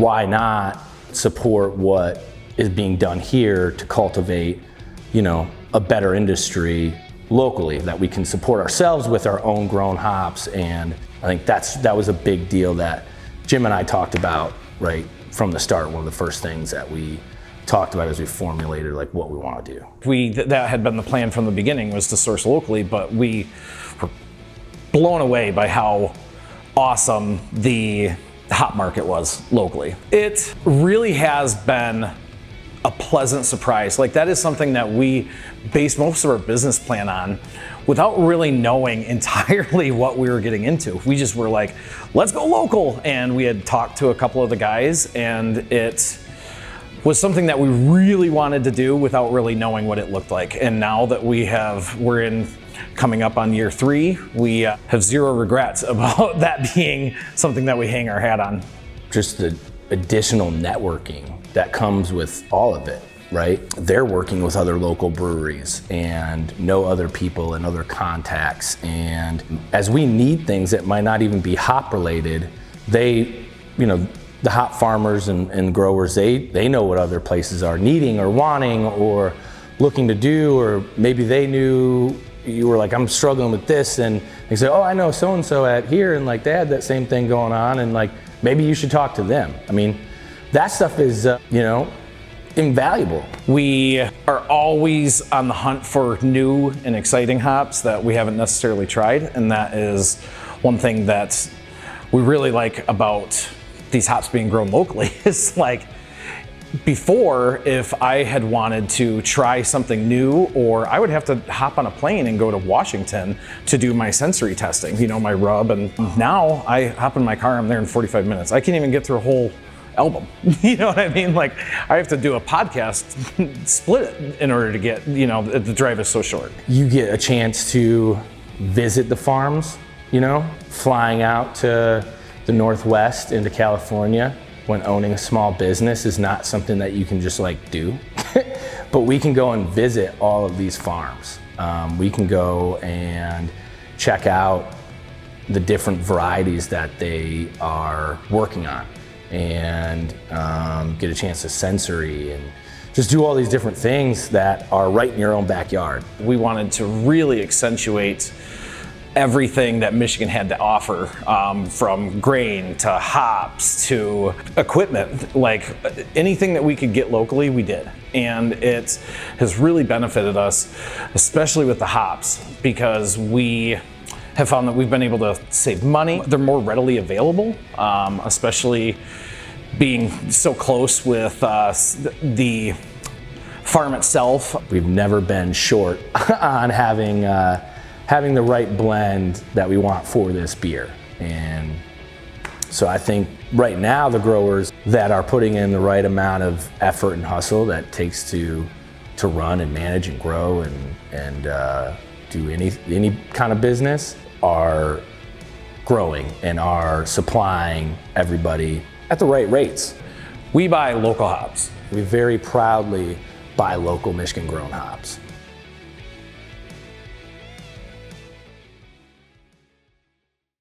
why not support what is being done here to cultivate, a better industry locally that we can support ourselves with our own grown hops. And I think that was a big deal that Jim and I talked about right from the start. One of the first things that we talked about as we formulated like what we want to do. That had been the plan from the beginning, was to source locally, but we were blown away by how awesome the hop market was locally. It really has been a pleasant surprise. Like, that is something that we based most of our business plan on without really knowing entirely what we were getting into. We just were like, let's go local. And we had talked to a couple of the guys, and it was something that we really wanted to do without really knowing what it looked like. And now that we're coming up on year 3, we have zero regrets about that being something that we hang our hat on. Just the additional networking that comes with all of it, right? They're working with other local breweries and know other people and other contacts. And as we need things that might not even be hop related, the hop farmers and growers, they know what other places are needing or wanting or looking to do, or maybe they knew you were like, I'm struggling with this, and they say, oh, I know so-and-so at here, and like they had that same thing going on, and like maybe you should talk to them. I mean, that stuff is, invaluable. We are always on the hunt for new and exciting hops that we haven't necessarily tried, and that is one thing that we really like about these hops being grown locally. Is like, before, if I had wanted to try something new, or I would have to hop on a plane and go to Washington to do my sensory testing, my rub, and now I hop in my car, I'm there in 45 minutes. I can't even get through a whole album. You know what I mean? Like, I have to do a podcast, split it in order to get, the drive is so short. You get a chance to visit the farms, flying out to the Northwest into California when owning a small business is not something that you can just do. But we can go and visit all of these farms. We can go and check out the different varieties that they are working on, and get a chance to sensory and just do all these different things that are right in your own backyard. We wanted to really accentuate everything that Michigan had to offer, from grain to hops to equipment. Like, anything that we could get locally, we did. And it has really benefited us, especially with the hops, because we have found that we've been able to save money. They're more readily available, especially being so close with the farm itself. We've never been short on having the right blend that we want for this beer. And so I think right now the growers that are putting in the right amount of effort and hustle that it takes to run and manage and grow and do any kind of business are growing and are supplying everybody at the right rates. We buy local hops. We very proudly buy local Michigan grown hops.